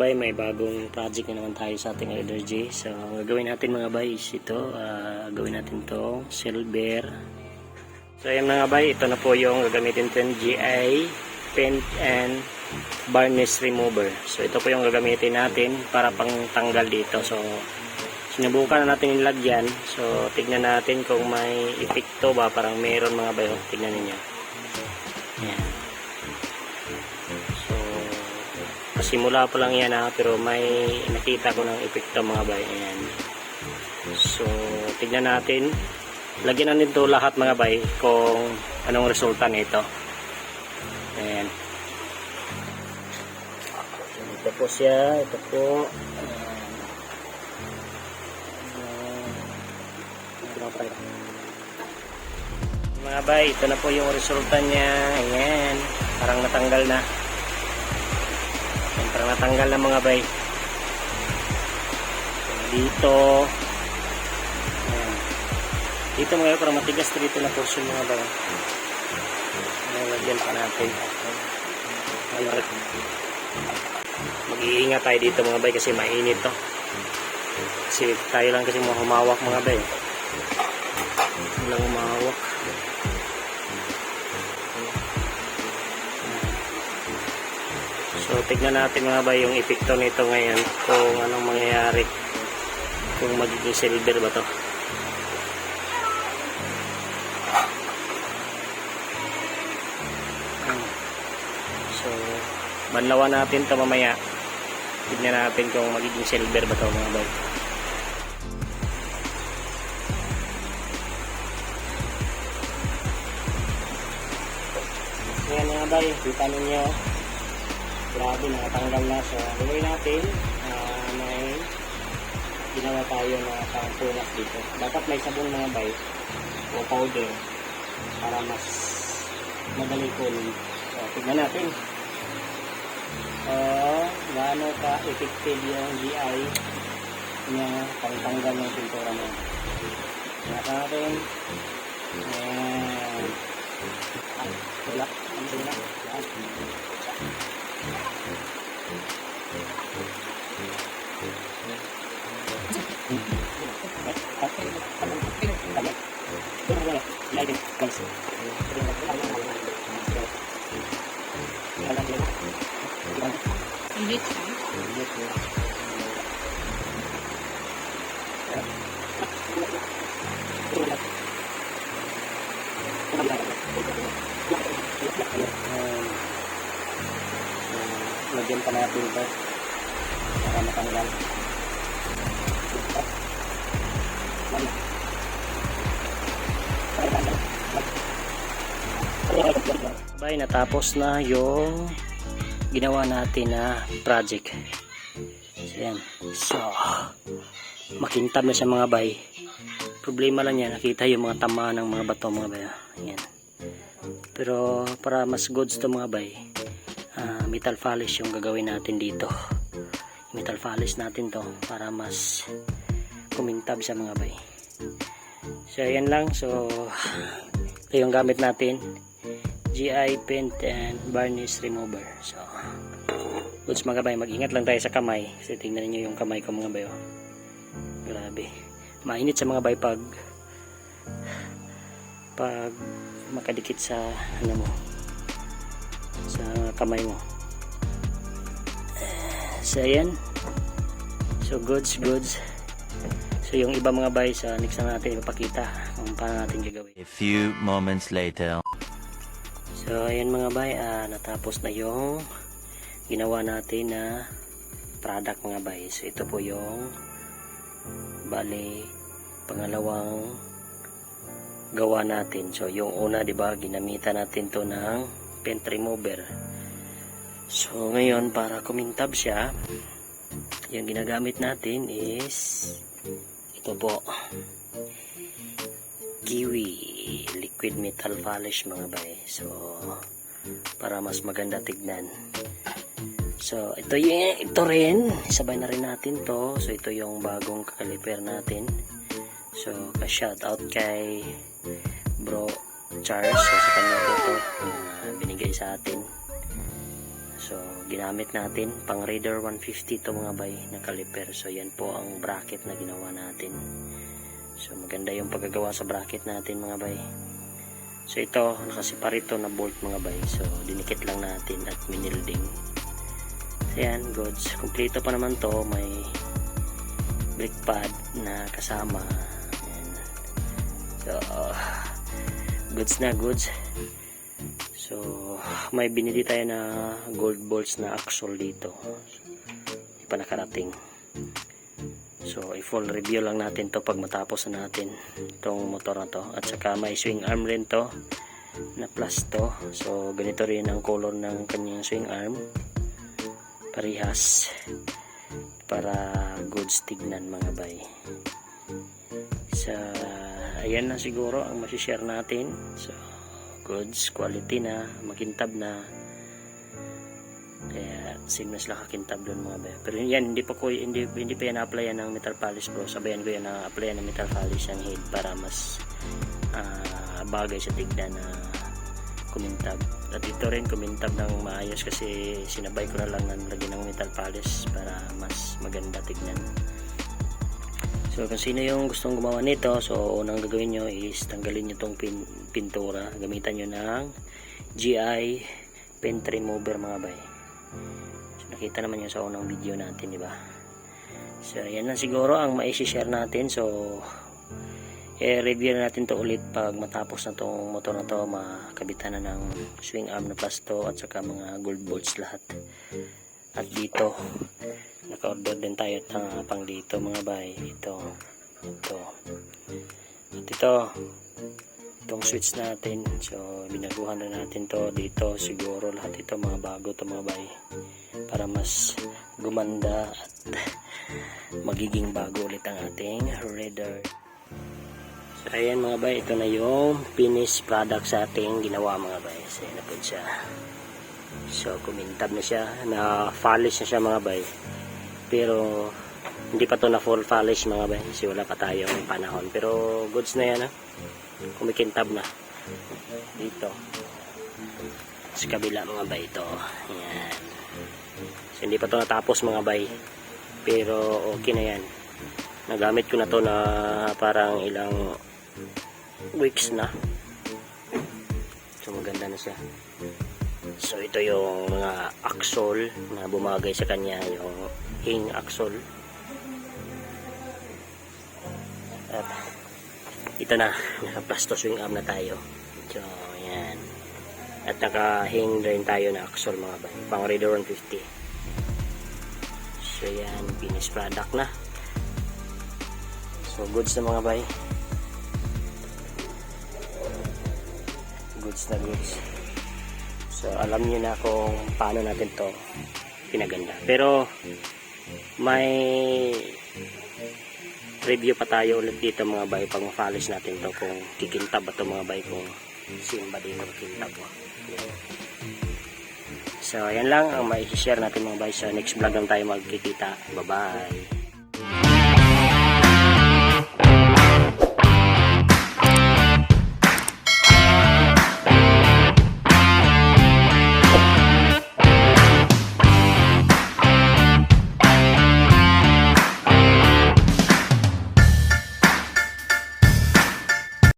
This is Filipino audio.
bay, may bagong project na naman tayo sa ating energy. So gagawin natin mga bay is ito, gawin natin to silver. So ayan mga bay, ito na po yung gagamitin natin, GI paint and varnish remover. So ito po yung gagamitin natin para pang tanggal dito. So sinubukan na natin ilagyan. So tignan natin kung may epekto ba, parang meron mga bay. Tignan niyo. Ayan. Simula pa lang yan pero may nakita ko ng epekto mga bay. Ayan. So tignan natin, lagyan natin ito lahat mga bay kung anong resulta nito. Ayan. So, ito po siya, ito po. Mga bay, ito na po yung resulta niya. Ayan, parang natanggal na. Parang natanggal na mga bay. So, dito. Ayan. Dito mga bay, parang matigas dito na portion mga bay. Lagyan pa natin. Mag-iingat tayo dito mga bay kasi mainit to. Kasi tayo lang kasi mga humawak mga bay. Walang humawak. So tignan natin mga bay yung epekto nito ngayon, kung anong mangyayari, kung magiging silver ba to. So banlawan natin to mamaya. Tignan natin kung magiging silver ba to mga bay. Ayan mga bay, kita ninyo, grabe, nakatanggal na. So gawin natin, may ginawa tayo na pangpunas dito. Dapat may sabon mga bay o powder para mas madali kunin. So tignan natin gaano ka effective yung GI niya pangtanggal ng pintura mo. Tignan natin. Wala. Lagyan pa natin ito para matanggal. Bay, natapos na yung ginawa natin na project. So yan. So makintab na siya mga bay. Problema lang yan, nakita yung mga tama ng mga bato mga bay. Yan. Pero para mas goods to mga bay, metal polish yung gagawin natin dito. Metal polish natin to para mas kumintab sa mga bay. So ayan lang. So ito yung gamit natin, GI paint and varnish remover. So goods mga bay, mag-ingat lang tayo sa kamay kasi tingnan niyo yung kamay ko mga bay. Grabe, mainit sa mga bay pag makadikit sa ano mo, sa kamay mo. So ayan. So goods. So yung iba mga bay, sa next na natin ipapakita kung paano natin gagawin. A few moments later. So ayan mga bay, natapos na yung ginawa natin na product mga bay. So ito po yung bali pangalawang gawa natin. So yung una, di ba, ginamitan natin to ng paint remover. So ngayon, para kumintab siya, yung ginagamit natin is ito po, Kiwi liquid metal polish mga bay. So para mas maganda tignan. So ito rin, sabay na rin natin to. So ito yung bagong caliper natin. So ka-shout out kay Bro Charles. So sa kanya po ito binigay sa atin. So ginamit natin pang Raider 150 to mga bay na caliper. So yan po ang bracket na ginawa natin. So maganda yung paggagawa sa bracket natin mga bay. So ito nakasiparito na bolt mga bay. So dinikit lang natin at minilding. So yan, goods. Kompleto pa naman to. May brake pad na kasama. Ayan. So goods na goods. So may binili tayo na gold bolts na axle dito. Hindi pa nakarating. So i-full review lang natin to pag matapos na natin itong motor na to. At saka may swing arm rin to na plus to. So ganito rin ang color ng kanyang swing arm. Parehas. Para goods tignan mga bay. So ayan na siguro ang masishare natin. So goods, quality na, makintab na. Kaya seamless lang kakintab doon mga bay. Pero yan hindi pa yan na-applyan ng metal polish bro. Sabayan ko yan na applyan ng metal polish ang head para mas bagay sa tignan na kumintab. At ito rin kumintab ng maayos kasi sinabay ko na lang ng lagyan ng metal polish para mas maganda tignan. So kung sino yung gustong gumawa nito, so unang gagawin nyo is tanggalin nyo itong pintura. Gamitan nyo ng GI paint remover mga bay. So nakita naman yun sa unang video natin, di ba? So yan lang siguro ang mai-share natin. So review na natin to ulit pag matapos na tong motor na to, makabitan na ng swing arm na plasto at saka mga gold bolts lahat. At dito naka-order din tayo pang dito mga bay. Ito at itong switch natin. So binaguhan na natin to dito. Siguro lahat ito mga bago to mga bay para mas gumanda at magiging bago ulit ang ating Raider. So ayan mga bay, ito na yung finished product sa ating ginawa mga bay. So yan na po siya. So kumintab na siya, na polish na siya mga bay. Pero hindi pa to na full polish mga bay kasi wala pa tayong panahon. Pero goods na yan ha. Kumikintab na. Dito. Sa kabila mga bay ito. Ayan. So hindi pa to natapos mga bay. Pero okay na yan. Nagamit ko na to na parang ilang weeks na. So maganda na siya. So ito yung mga axle na bumagay sa kanya, yung hing axle. At ito na, naka-plasto swing arm na tayo. So yan. At naka-hing rin tayo na axle mga bay, pang Raider 150. So yan, finished product na. So goods na mga bay. Goods na goods. So alam niyo na kung paano natin to pinaganda. Pero may review pa tayo ulit dito mga bay pag ma-polish natin to kung kikintab ba to mga bay, kung simba dito kikintab. So ayan lang ang mai-share natin mga bay. Sa next vlog lang tayo magkikita. Bye bye.